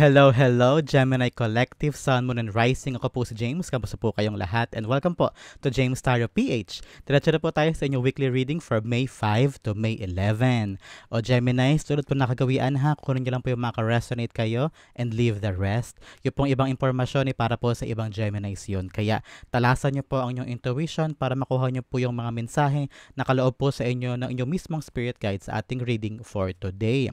Hello, hello, Gemini Collective, Sun, Moon, and Rising. Ako po si James. Kamusta po kayong lahat? And welcome po to James Tarot PH. Diretso na po tayo sa inyong weekly reading for May 5 to May 11. O Gemini, tulad po nakagawian ha, kunin nyo lang po yung maka-resonate kayo and leave the rest. Yung pong ibang impormasyon ay para po sa ibang Geminis yun. Kaya talasan nyo po ang inyong intuition para makuha nyo po yung mga mensahe na kaloob po sa inyo ng inyong mismong spirit guide sa ating reading for today.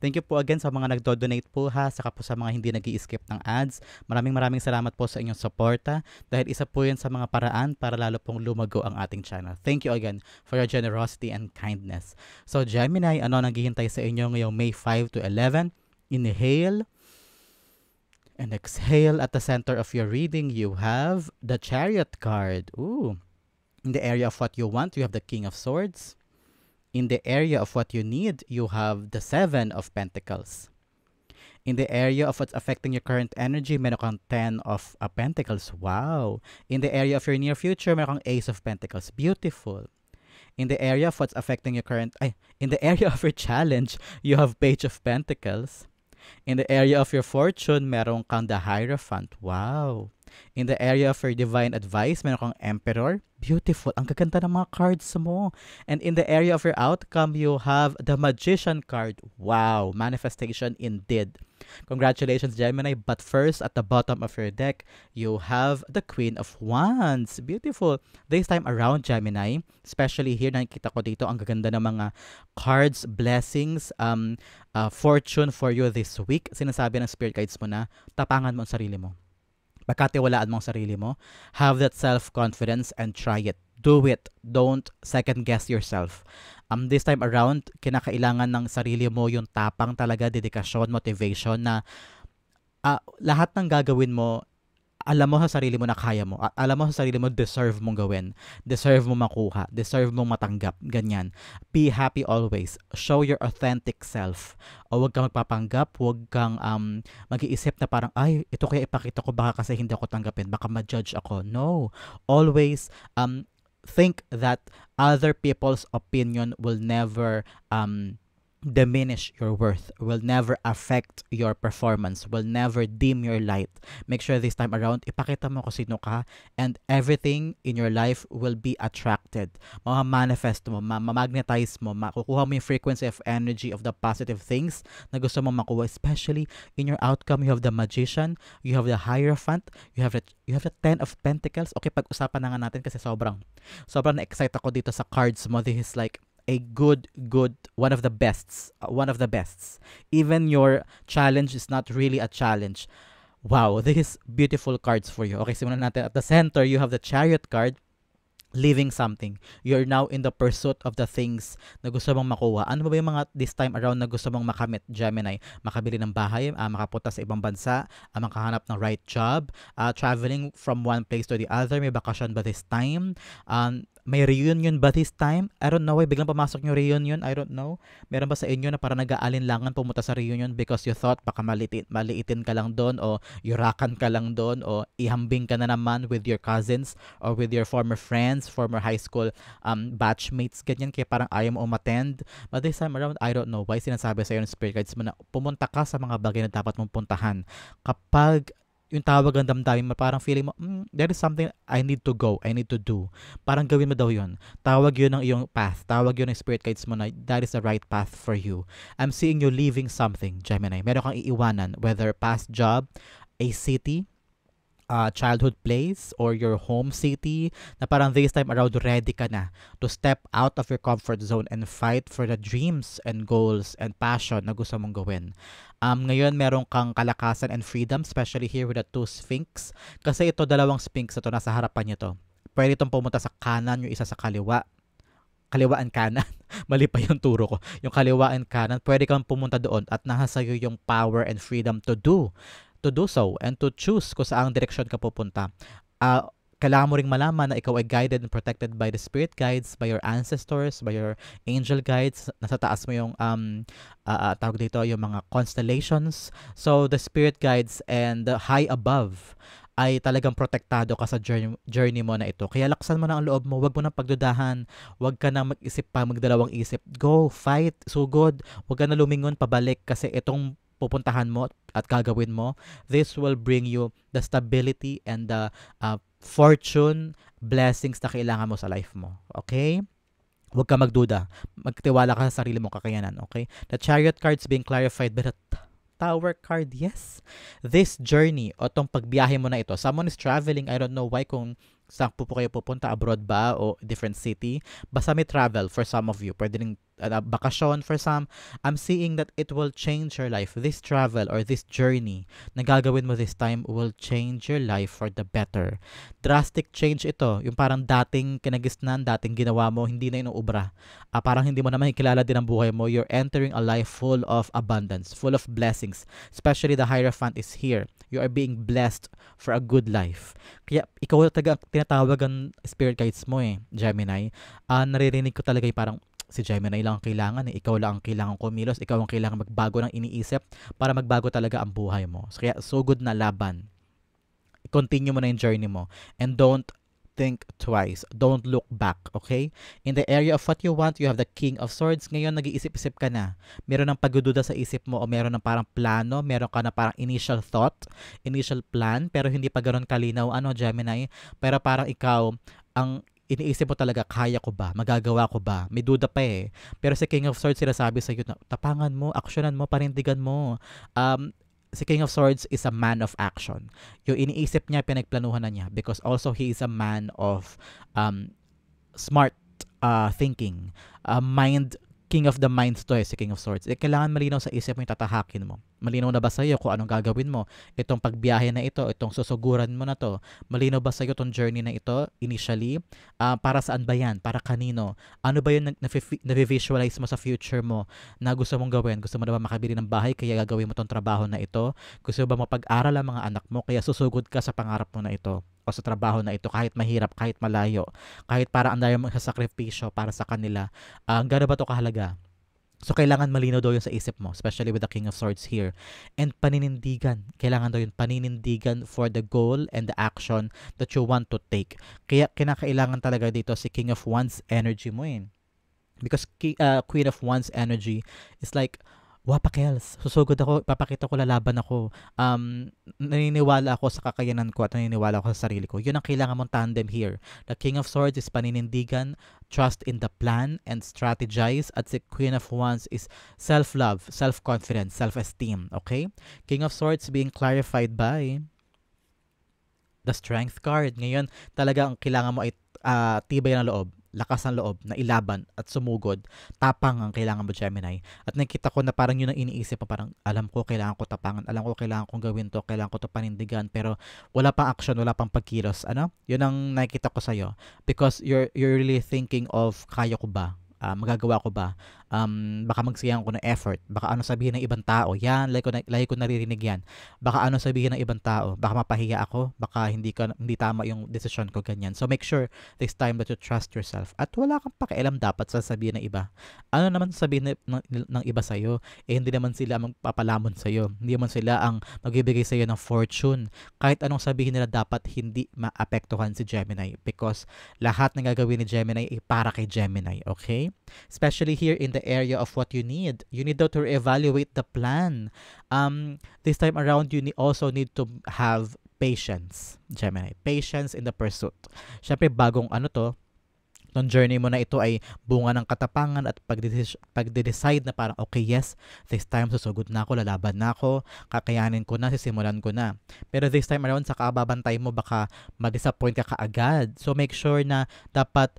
Thank you po again sa mga nagdo-donate po ha, saka po sa mga hindi nag-i-skip ng ads. Maraming salamat po sa inyong suporta dahil isa po yan sa mga paraan para lalo pong lumago ang ating channel. Thank you again for your generosity and kindness. So Gemini, ano naghihintay sa inyo ngayong May 5 to 11? Inhale and exhale. At the center of your reading, you have the Chariot card. Ooh. In the area of what you want, you have the King of Swords. In the area of what you need, you have the Seven of Pentacles. In the area of what's affecting your current energy, meron kang Ten of Pentacles. Wow! In the area of your near future, meron kang Ace of Pentacles. Beautiful. In the area of what's affecting your in the area of your challenge, you have Page of Pentacles. In the area of your fortune, meron kang the Hierophant. Wow! In the area of your divine advice, meron kang Emperor. Beautiful. Ang gaganda ng mga cards mo. And in the area of your outcome, you have the Magician card. Wow! Manifestation indeed. Congratulations, Gemini. But first, at the bottom of your deck, you have the Queen of Wands. Beautiful. This time around, Gemini, especially here, nakikita ko dito, ang gaganda ng mga cards, blessings, fortune for you this week. Sinasabi ng spirit guides mo na, tapangan mo ang sarili mo. Pagkatiwalaan mo ang sarili mo. Have that self-confidence and try it. Do it. Don't second-guess yourself. This time around, kinakailangan ng sarili mo yung tapang talaga, dedikasyon, motivation na lahat ng gagawin mo, alam mo sa sarili mo na kaya mo. Alam mo sa sarili mo, deserve mong gawin. Deserve mong makuha. Deserve mong matanggap. Ganyan. Be happy always. Show your authentic self. O huwag kang magpapanggap. Huwag kang mag-iisip na parang, ay, ito kaya ipakita ko, baka kasi hindi ako tanggapin. Baka ma-judge ako. No. Always think that other people's opinion will never diminish your worth, will never affect your performance, will never dim your light. Make sure this time around, ipakita mo kung sino ka, and everything in your life will be attracted. Manifest mo, magnetize mo, makukuha mo yung frequency of energy of the positive things na gusto mo makuha. Especially in your outcome, you have the Magician, you have the Hierophant, you have the Ten of Pentacles. Okay, pag-usapan na nga natin kasi sobrang na-excite ako dito sa cards mo. This is like a good one of the bests, even your challenge is not really a challenge. Wow, this is beautiful cards for you. Okay, simulan natin. At the center, you have the Chariot card, living something. You're now in the pursuit of the things na gusto mong makuha. Ano ba yung mga this time around na gusto mong makamit, Gemini? Makabili ng bahay, makapunta sa ibang bansa, makahanap ng right job, traveling from one place to the other, may bakasyon ba this time? May reunion ba this time? I don't know. Biglang pumasok yung reunion. I don't know. Meron ba sa inyo na parang nag-aalinlangan pumunta sa reunion because you thought baka maliitin ka lang doon o yurakan ka lang doon o ihambing ka na naman with your cousins or with your former friends, former high school batchmates, ganyan. Kaya parang ayaw mo umattend. But this time around, I don't know why sinasabi sa iyo ng spirit guides mo na pumunta ka sa mga bagay na dapat mong puntahan. Kapag yung tawag ang damdamin mo, parang feeling mo, there is something I need to go, I need to do. Parang gawin mo daw yun. Tawag yun ng iyong path. Tawag yun ng spirit guides mo na that is the right path for you. I'm seeing you leaving something, Gemini. Meron kang iiwanan, whether past job, a city, childhood place, or your home city, na parang this time around ready ka na to step out of your comfort zone and fight for the dreams and goals and passion na gusto mong gawin. Ngayon meron kang kalakasan and freedom, especially here with the two Sphinx. Kasi ito, dalawang Sphinx ito, nasa harapan nyo to. Pwede itong pumunta sa kanan, yung isa sa kaliwa. Kaliwaan kanan. Mali pa yung turo ko. Yung kaliwaan kanan, pwede kang pumunta doon at nasa sa'yo yung power and freedom to do so and to choose kung saang direksyon ka pupunta. Kailangan mo ring malaman na ikaw ay guided and protected by the spirit guides, by your ancestors, by your angel guides. Nasa taas mo yung tawag dito, yung mga constellations. So the spirit guides and the high above ay talagang protektado ka sa journey mo na ito. Kaya laksan mo na ang loob mo. Huwag mo nang pagdudahan. Huwag ka nang mag-isip pa, magdalawang isip. Go, fight, sugod. Huwag ka na lumingon pabalik kasi itong pupuntahan mo at gagawin mo, this will bring you the stability and the fortune, blessings na kailangan mo sa life mo. Okay? Huwag ka magduda. Magtiwala ka sa sarili mong kakayanan. Okay? The Chariot card's being clarified by the Tower card. Yes. This journey o tong pagbiyahe mo na ito, someone is traveling, I don't know why, kung saan po kayo pupunta, abroad ba o different city, basta may travel for some of you, pwede rin bakasyon for some. I'm seeing that it will change your life. This travel or this journey na gagawin mo this time will change your life for the better. Drastic change ito, yung parang dating kinagisnan, dating ginawa mo, hindi na inuubra. Parang hindi mo na makikilala din ang buhay mo. You're entering a life full of abundance, full of blessings. Especially the Hierophant is here. You are being blessed for a good life. Kaya ikaw talaga tinatawag ang spirit guides mo Gemini. Naririnig ko talaga yung parang si Gemini lang ang kailangan ikaw lang ang kailangan kumilos, ikaw ang kailangan magbago ng iniisip para magbago talaga ang buhay mo. So, kaya so good na laban. Continue mo na yung journey mo and don't think twice. Don't look back, okay? In the area of what you want, you have the King of Swords. Ngayon, nag-iisip-isip ka na. Meron ng pagdududa sa isip mo o meron ng parang plano, meron ka na parang initial thought, initial plan, pero hindi pa ganoon kalinaw, Gemini? Pero parang ikaw, ang iniisip mo talaga, kaya ko ba? Magagawa ko ba? May duda pa Pero si King of Swords sinasabi sa iyo, tapangan mo, aksyonan mo, panindigan mo. Si King of Swords is a man of action. Yung iniisip niya, pinagplanuhan na niya because also he is a man of smart thinking. King of the minds to si King of Swords. Kailangan malinaw sa isip mo yung tatahakin mo. Malinaw na ba sa'yo kung anong gagawin mo? Itong pagbiyahe na ito, itong susuguran mo na to. Malinaw ba sa'yo itong journey na ito initially? Para saan ba yan? Para kanino? Ano ba yung na-visualize mo sa future mo na gusto mong gawin? Gusto mo na ba makabili ng bahay kaya gagawin mo tong trabaho na ito? Gusto mo ba mapag-aral ang mga anak mo kaya susugod ka sa pangarap mo na ito? O sa trabaho na ito, kahit mahirap, kahit malayo, kahit para ang dami mong sakripisyo para sa kanila, gano'n ba ito kahalaga? So, kailangan malinaw daw yun sa isip mo, especially with the King of Swords here. And paninindigan. Kailangan daw yun paninindigan for the goal and the action that you want to take. Kaya kinakailangan talaga dito si King of Wands energy mo Because Queen of Wands energy is like, wapakels, susugod ako, papakita ko, lalaban ako. Naniniwala ako sa kakayanan ko at naniniwala ako sa sarili ko. Yun ang kailangan mong tandem here. The King of Swords is paninindigan, trust in the plan, and strategize. At si Queen of Wands is self-love, self-confidence, self-esteem. Okay? King of Swords being clarified by the Strength card. Ngayon, talaga ang kailangan mo ay tibay ng loob, lakas ng loob na ilaban at sumugod. Tapang ang kailangan mo, Gemini. At nakita ko na parang yun ang iniisip mo, parang alam ko kailangan ko tapangan, alam ko kailangan kong gawin to, kailangan ko to panindigan, pero wala pang action, wala pang pagkilos. Yun ang nakikita ko sa'yo. Because you're really thinking of, kaya ko ba? Magagawa ko ba? Baka magsayang ko ng effort, baka ano sabihin ng ibang tao, yan, lagi ko naririnig yan, baka ano sabihin ng ibang tao, baka mapahiya ako, baka hindi tama yung decision ko, ganyan. So make sure this time that you trust yourself at wala kang pakialam dapat sa sabihin ng iba. Ano naman sabihin ng iba sa'yo, hindi naman sila magpapalamon sa'yo, hindi naman sila ang magbibigay sa'yo ng fortune. Kahit anong sabihin nila, dapat hindi maapektuhan si Gemini because lahat ng gagawin ni Gemini ay para kay Gemini, okay? Especially here in the area of what you need. You need to reevaluate the plan. This time around, you also need to have patience, Gemini. Patience in the pursuit. Syempre, bagong itong journey mo na ito ay bunga ng katapangan at pagde-decide na parang, okay, yes, this time susugod na ako, lalaban na ako, kakayanin ko na, sisimulan ko na. Pero this time around, sa kababantay mo, baka ma-disappoint ka kaagad. So, make sure na dapat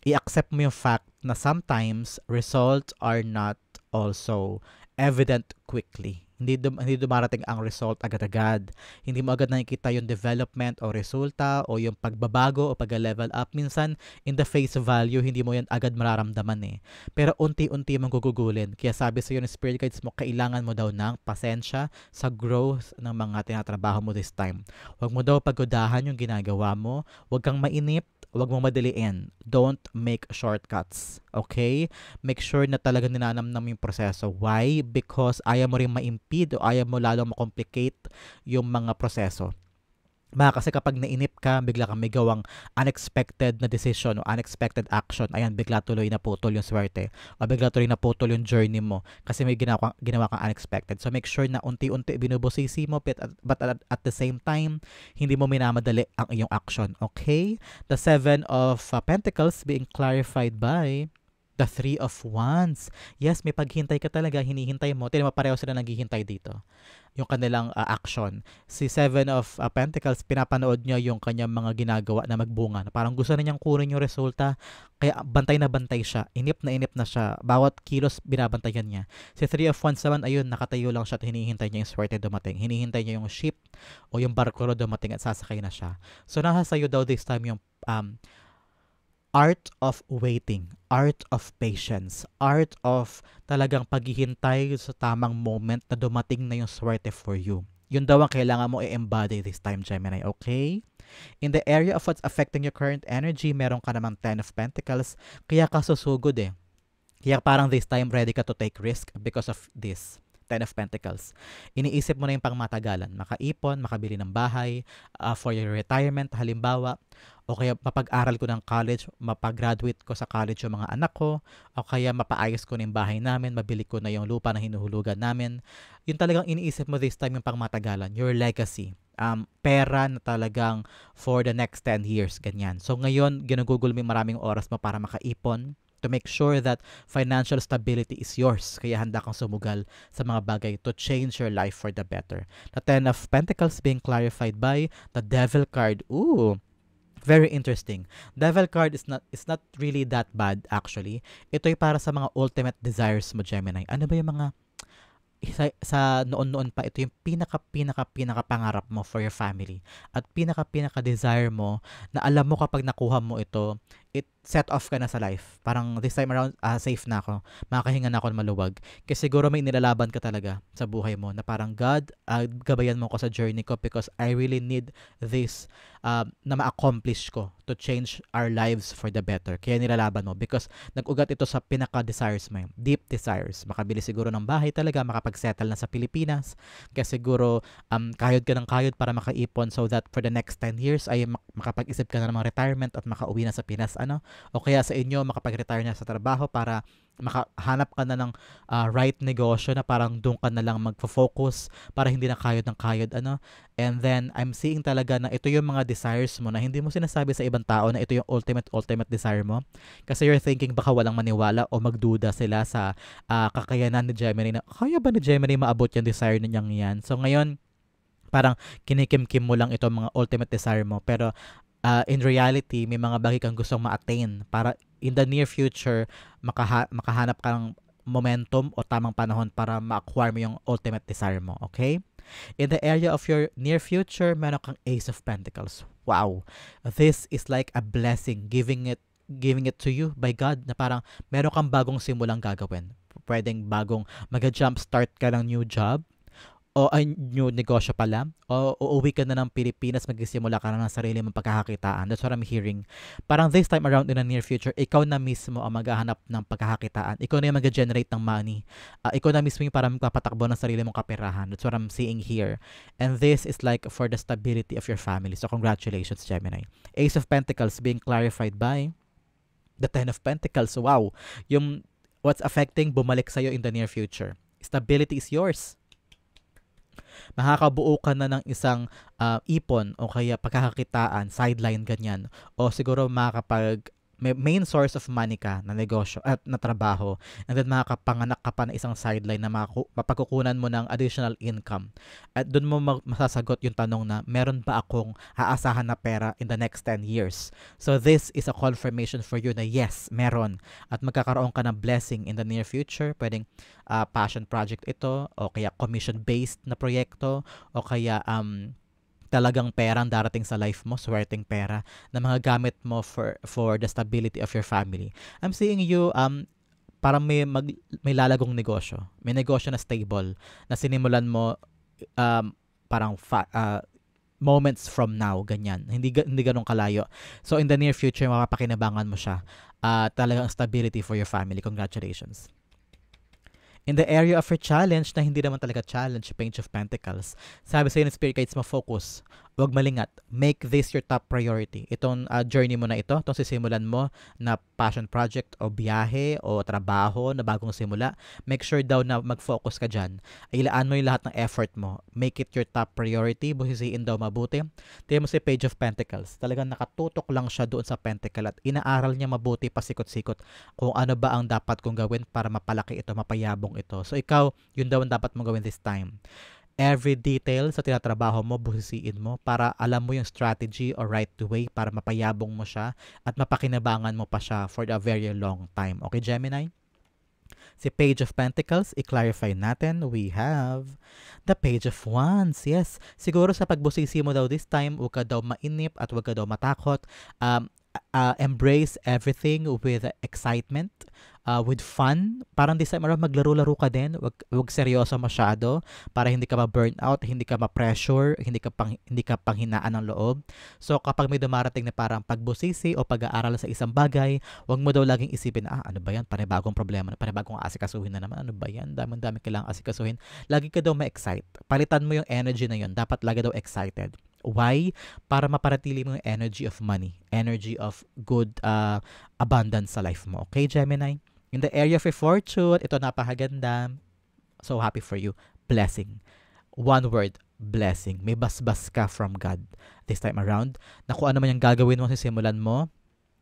i-accept mo yung fact na sometimes results are not also evident quickly. Hindi dumarating ang result agad-agad. Hindi mo agad nakikita yung development o resulta o yung pagbabago o pag-level up. Minsan, in the face value, hindi mo yan agad mararamdaman Pero unti-unti mong gugugulin. Kaya sabi sa iyo ng spirit guides mo, kailangan mo daw ng pasensya sa growth ng mga tinatrabaho mo this time. Huwag mo daw pagudahan yung ginagawa mo. Huwag kang mainip. Huwag mong madaliin. Don't make shortcuts. Okay? Make sure na talagang ninanamnam yung proseso. Why? Because ayaw mo rin ma-impede o ayaw mo lalong ma-complicate yung mga proseso. Kasi kapag nainip ka, bigla kang may gawang unexpected na decision o unexpected action, ayan, bigla tuloy na putol yung swerte o bigla tuloy na putol yung journey mo kasi may ginawa kang unexpected. So make sure na unti-unti binubusisi mo but at the same time, hindi mo minamadali ang iyong action. Okay? The Seven of Pentacles being clarified by the Three of Wands. Yes, may paghintay ka talaga, hinihintay mo. Tignan mo, pareho sila naghihintay dito. Yung kanilang action. Si Seven of Pentacles, pinapanood niya yung kanyang mga ginagawa na magbunga. Na parang gusto na niyang kunin yung resulta, kaya bantay na bantay siya. Inip na siya. Bawat kilos, binabantayan niya. Si Three of Wands naman, ayun, nakatayo lang siya at hinihintay niya yung swerte dumating. Hinihintay niya yung ship o yung barko dumating at sasakay na siya. So, nasa sayo daw this time yung art of waiting, art of patience, art of talagang paghihintay sa tamang moment na dumating na yung swerte for you. Yun daw ang kailangan mo i-embody this time, Gemini, okay? In the area of what's affecting your current energy, meron ka namang Ten of Pentacles, kaya ka susugod eh. Kaya parang this time ready ka to take risk because of this. Ten of Pentacles. Iniisip mo na yung pangmatagalan. Makaipon, makabili ng bahay, for your retirement, halimbawa, o kaya mapag-aral ko ng college, mapag-graduate ko sa college yung mga anak ko, o kaya mapaayos ko na yung bahay namin, mabili ko na yung lupa na hinuhulugan namin. Yun talagang iniisip mo this time yung pangmatagalan, your legacy. Pera na talagang for the next 10 years, ganyan. So ngayon, ginugugol mo maraming oras mo para makaipon, to make sure that financial stability is yours. Kaya handa kang sumugal sa mga bagay to change your life for the better. The Ten of Pentacles being clarified by the Devil card. Ooh, very interesting. Devil card is not really that bad actually. Ito'y para sa mga ultimate desires mo, Gemini. Ano ba yung mga sa noon-noon pa, ito yung pinaka pangarap mo for your family at pinaka desire mo na alam mo kapag nakuha mo ito, it set off ka na sa life. Parang this time around, safe na ako. Makakahinga na ako ng maluwag. Kasi siguro may nilalaban ka talaga sa buhay mo na parang, God, gabayan mo ko sa journey ko because I really need this na ma-accomplish ko to change our lives for the better. Kaya nilalaban mo because nag-ugat ito sa pinaka-desires mo. Deep desires. Makabili siguro ng bahay talaga, makapag-settle na sa Pilipinas. Kaya siguro kayod ka ng kayod para makaipon so that for the next 10 years ay makapag-isip ka na ng mga retirement at makauwi na sa Pinas. O kaya sa inyo, makapag-retire na sa trabaho para makahanap ka na ng right negosyo na parang doon ka na lang magfo-focus para hindi na kayod ng kayod. And then, I'm seeing talaga na ito yung mga desires mo na hindi mo sinasabi sa ibang tao na ito yung ultimate desire mo. Kasi you're thinking baka walang maniwala o magduda sila sa kakayanan ni Gemini na kaya ba ni Gemini maabot yung desire niyang yan? So ngayon, parang kinikimkim mo lang ito mga ultimate desire mo. Pero in reality, may mga bagay kang gustong ma-attain para in the near future, makahanap ka ng momentum o tamang panahon para ma-acquire mo yung ultimate desire mo. Okay? In the area of your near future, meron kang Ace of Pentacles. Wow! This is like a blessing, giving it to you by God na parang meron kang bagong simulang gagawin. Pwedeng bagong mag-jump start ka ng new job o ay new negosyo pala o uuwi ka na ng Pilipinas, magsisimula ka na ng sarili mong pagkakakitaan. That's what I'm hearing. Parang this time around in the near future, ikaw na mismo ang maghahanap ng pagkakakitaan. Ikaw na yung mag-generate ng money. Ikaw na mismo yung parang magpapatakbo ng sarili mong kaperahan. That's what I'm seeing here. And this is like for the stability of your family. So congratulations, Gemini. Ace of Pentacles being clarified by the Ten of Pentacles. Wow! Yung what's affecting bumalik sa'yo in the near future. Stability is yours. Makakabuo ka na ng isang ipon o kaya pagkakakitaan, sideline ganyan. O siguro may main source of money ka na negosyo at na trabaho, and then makakapanganak ka pa na isang sideline na mapagkukunan mo ng additional income. At doon mo masasagot yung tanong na meron ba akong aasahan na pera in the next 10 years. So this is a confirmation for you na yes, meron. At magkakaroon ka ng blessing in the near future. Pwedeng passion project ito o kaya commission-based na proyekto o kaya talagang pera ang darating sa life mo, swerteng pera na mga gamit mo for the stability of your family. I'm seeing you parang may lalagong negosyo. May negosyo na stable na sinimulan mo parang moments from now, ganyan. Hindi ganun kalayo. So in the near future, mapapakinabangan mo siya. Talagang stability for your family. Congratulations. In the area of your challenge na hindi naman talaga challenge, Page of Pentacles, sabi sa'yo ng Spirit Guides mo, focus. Huwag malingat. Make this your top priority. Itong journey mo na ito, itong sisimulan mo na passion project o biyahe o trabaho na bagong simula, make sure daw na mag-focus ka dyan. Ilaan mo yung lahat ng effort mo. Make it your top priority. Busisiin daw mabuti. Tingnan mo si Page of Pentacles. Talagang nakatutok lang siya doon sa Pentacle at inaaral niya mabuti pasikot-sikot kung ano ba ang dapat kong gawin para mapalaki ito, mapayabong ito. So ikaw, yun daw ang dapat mong gawin this time. Every detail sa tinatrabaho mo, busisiin mo para alam mo yung strategy or right way para mapayabong mo siya at mapakinabangan mo pa siya for a very long time. Okay, Gemini? Si Page of Pentacles, i-clarify natin, we have the Page of Wands. Yes, siguro sa pagbusisi mo daw this time, huwag ka daw mainip at huwag ka daw matakot. Embrace everything with excitement, with fun. Parang this time around, maglaro-laro ka din. Wag seryoso masyado para hindi ka ma-burn out, hindi ka ma-pressure, hindi ka panghinaan ng loob. So kapag may dumarating na parang pagbusisi o pag-aaral sa isang bagay, wag mo daw laging isipin, ano ba yan? Panibagong problema, panibagong asikasuhin na naman. Ano ba yan? Dami kailangang asikasuhin. Lagi ka daw ma-excite. Palitan mo yung energy na yun. Dapat lagi daw excited. Why? Para maparatili mo yung energy of money, energy of good abundance sa life mo. Okay, Gemini? In the area of your fortune, ito napakaganda. So happy for you. Blessing. One word, blessing. May basbas ka from God this time around. Na kung ano man yung gagawin mo, sisimulan mo,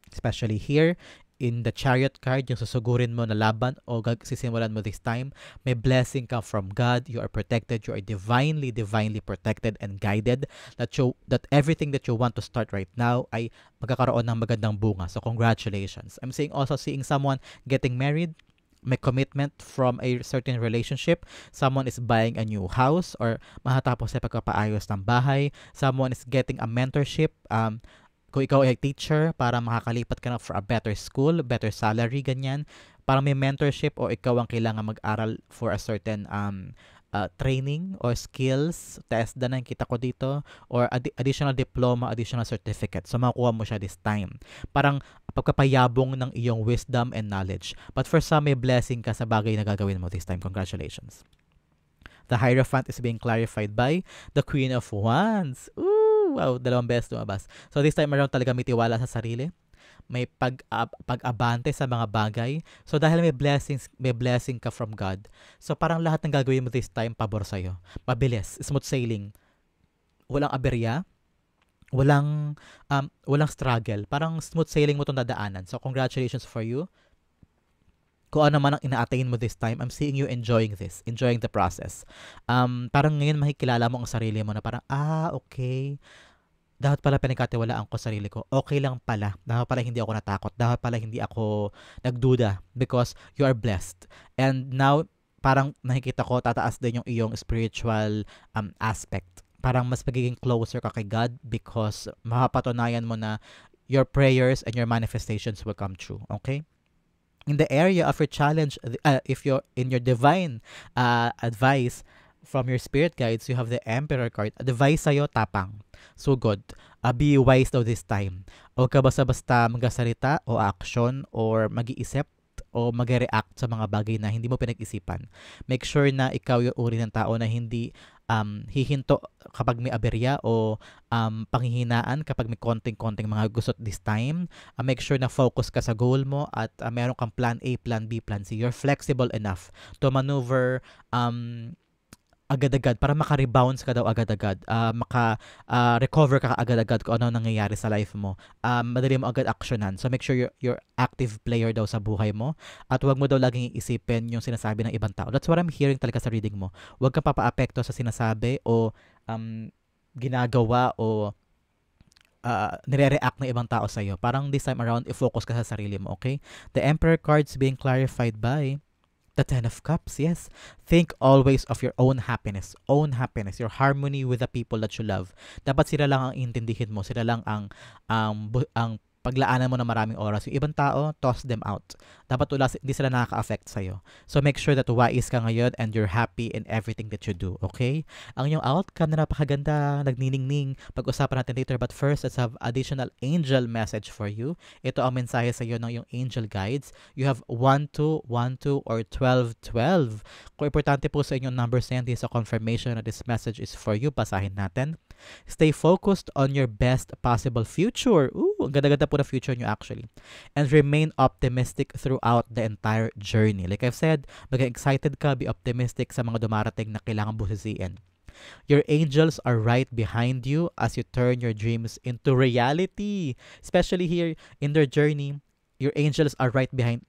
especially here, in the Chariot card, yung susugurin mo na laban o sisimulan mo this time, may blessing come from God. You are protected. You are divinely protected and guided. That everything that you want to start right now ay magkakaroon ng magandang bunga. So congratulations. I'm seeing someone getting married, may commitment from a certain relationship. Someone is buying a new house or mahatapos sa pagpapaayos ng bahay. Someone is getting a mentorship. Kung ikaw ay teacher, para makakalipat ka na for a better school, better salary, ganyan. Parang may mentorship o ikaw ang kailangan mag-aral for a certain training or skills, test na kita ko dito, or additional diploma, additional certificate. So, makukuha mo siya this time. Parang pagkapayabong ng iyong wisdom and knowledge. But for some, may blessing ka sa bagay na gagawin mo this time. Congratulations. The Hierophant is being clarified by the Queen of Wands. Ooh! Wow, dalawang beses lumabas. So this time around talaga may tiwala sa sarili. May pag-abante sa mga bagay. So dahil may blessing ka from God. So parang lahat ng gagawin mo this time pabor sa'yo. Mabilis, smooth sailing. Walang aberya. Walang struggle. Parang smooth sailing mo itong dadaanan. So congratulations for you. Kung ano man ang ina-attain mo this time, I'm seeing you enjoying this, enjoying the process. Parang ngayon makikilala mo ang sarili mo na parang, okay, dapat pala pinagkatiwalaan ko sarili ko. Okay lang pala. Dapat pala hindi ako natakot. Dapat pala hindi ako nagduda because you are blessed. And now, parang nakikita ko, tataas din yung iyong spiritual aspect. Parang mas magiging closer ka kay God because mapapatunayan mo na your prayers and your manifestations will come true. Okay? In the area of your challenge, if you're in your divine advice from your spirit guides, you have the Emperor card. Advice sa'yo, tapang. So good. Be wise daw this time. Huwag ka basta-basta magsasalita o action or mag-iisip o mag-react sa mga bagay na hindi mo pinag-isipan. Make sure na ikaw yung uri ng tao na hindi hihinto kapag may aberya o panghihinaan kapag may konting-konting mga gusot this time. Make sure na focus ka sa goal mo at meron kang plan A, plan B, plan C. You're flexible enough to maneuver agad-agad para maka-rebounds ka daw agad-agad, recover ka agad-agad kung ano nangyayari sa life mo. Madali mo agad actionan. So make sure you're active player daw sa buhay mo at huwag mo daw laging iisipin yung sinasabi ng ibang tao. That's what I'm hearing talaga sa reading mo. Huwag kang papaapekto sa sinasabi o ginagawa o nire-react ng ibang tao sa'yo. Parang this time around, i-focus ka sa sarili mo, okay? The Emperor cards being clarified by the Ten of Cups, yes. Think always of your own happiness, your harmony with the people that you love. Dapat sila lang ang intindihin mo, sila lang ang paglaanan mo ng maraming oras. Yung ibang tao, toss them out. dapat hindi sila nakaka-affect sa'yo. So make sure that wise ka ngayon and you're happy in everything that you do, okay? Ang iyong outcome na napakaganda, nagniningning, pag-usapan natin later, but first, let's have additional angel message for you. Ito ang mensahe sa iyo ng iyong angel guides. You have 1-2, 1-2, or 12-12. Kung importante po sa inyong numbers na yan, this is a confirmation that this message is for you. Basahin natin. Stay focused on your best possible future. Ooh, ang ganda-ganda po na future nyo actually. And remain optimistic throughout the entire journey. Like I've said, maging excited ka, be optimistic sa mga dumarating na kailangan busisiin. Your angels are right behind you as you turn your dreams into reality. Especially here in their journey, your angels are right behind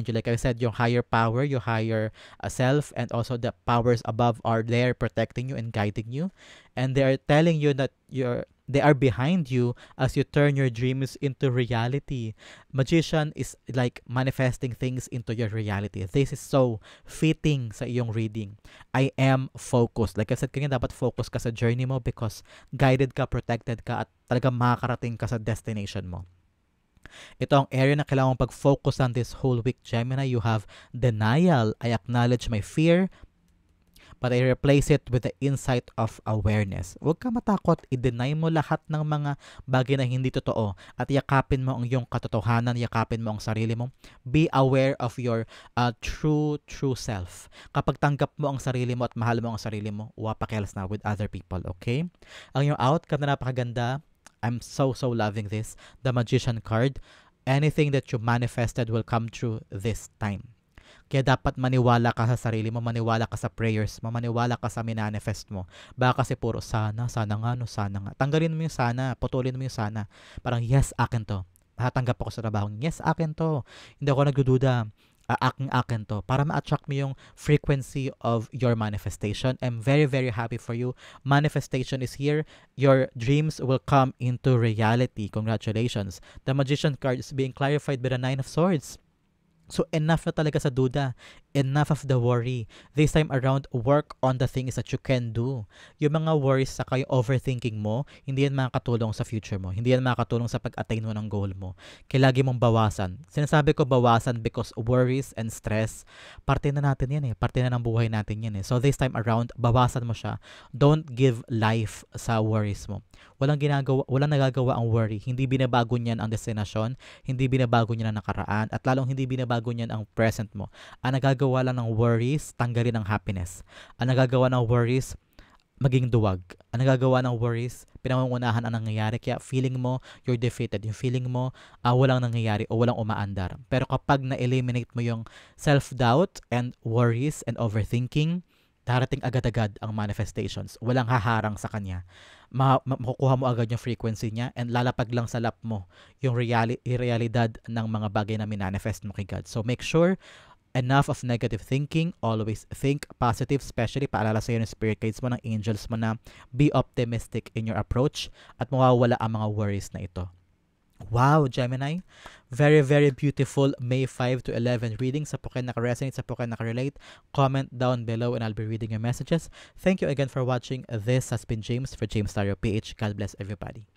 you. Like I said, your higher power, your higher self, and also the powers above are there protecting you and guiding you. And they are telling you that they are behind you as you turn your dreams into reality. Magician is like manifesting things into your reality. This is so fitting sa iyong reading. I am focused. Like I said, kanya dapat focus ka sa journey mo because guided ka, protected ka, at talagang makakarating ka sa destination mo. Ito ang area na kailangan mong pag-focus on this whole week, Gemini. You have denial. I acknowledge my fear, but I replace it with the insight of awareness. Huwag ka matakot. I-deny mo lahat ng mga bagay na hindi totoo at yakapin mo ang iyong katotohanan, yakapin mo ang sarili mo. Be aware of your true self. Kapag tanggap mo ang sarili mo at mahal mo ang sarili mo, wapakialas na with other people, okay? Ang iyong outcome na napakaganda. I'm so loving this. The Magician card. Anything that you manifested will come true this time. Kaya dapat maniwala ka sa sarili mo, maniwala ka sa prayers mo, maniwala ka sa minanifest mo. Baka kasi puro sana nga, no, sana nga. Tanggalin mo yung sana, putulin mo yung sana. Parang yes, akin to. Hatanggap ako sa trabaho. Yes, akin to. Hindi ako nagdududa. Akin to, para ma-attract mo yung frequency of your manifestation. I'm very happy for you. Manifestation is here. Your dreams will come into reality. Congratulations. The Magician card is being clarified by the Nine of Swords. So enough na talaga sa duda. Enough of the worry. This time around, work on the things that you can do. Yung mga worries sa kayo overthinking mo, hindi yan makakatulong sa future mo. Hindi yan makakatulong sa pag-attain mo ng goal mo. Kaya lagi mong bawasan. Sinasabi ko bawasan because worries and stress, parte na natin yan eh. Parte na ng buhay natin yan eh. So this time around, bawasan mo siya. Don't give life sa worries mo. Walang nagagawa ang worry. Hindi binabago niyan ang destinasyon, hindi binabago niyan ang nakaraan, at lalong hindi binabago niyan ang present mo. Ang nagagawa lang ng worries, tanggalin ang happiness. Ang nagagawa ng worries, maging duwag. Ang nagagawa ng worries, pinangungunahan ang nangyayari. Kaya feeling mo, you're defeated. Yung feeling mo, walang nangyayari o walang umaandar. Pero kapag na-eliminate mo yung self-doubt and worries and overthinking, darating agad-agad ang manifestations. Walang haharang sa kanya. Makukuha mo agad yung frequency niya and lalapag lang sa lap mo yung realidad ng mga bagay na minanifest mo kay God. So make sure enough of negative thinking. Always think positive, especially paalala sa iyo ng spirit guides mo, ng angels mo na be optimistic in your approach at mawawala ang mga worries na ito. Wow, Gemini. Very beautiful May 5 to 11 reading. Sa po kayo naka-resonate, sa po kayo naka-relate, comment down below and I'll be reading your messages. Thank you again for watching. This has been James for James Tarot PH. God bless everybody.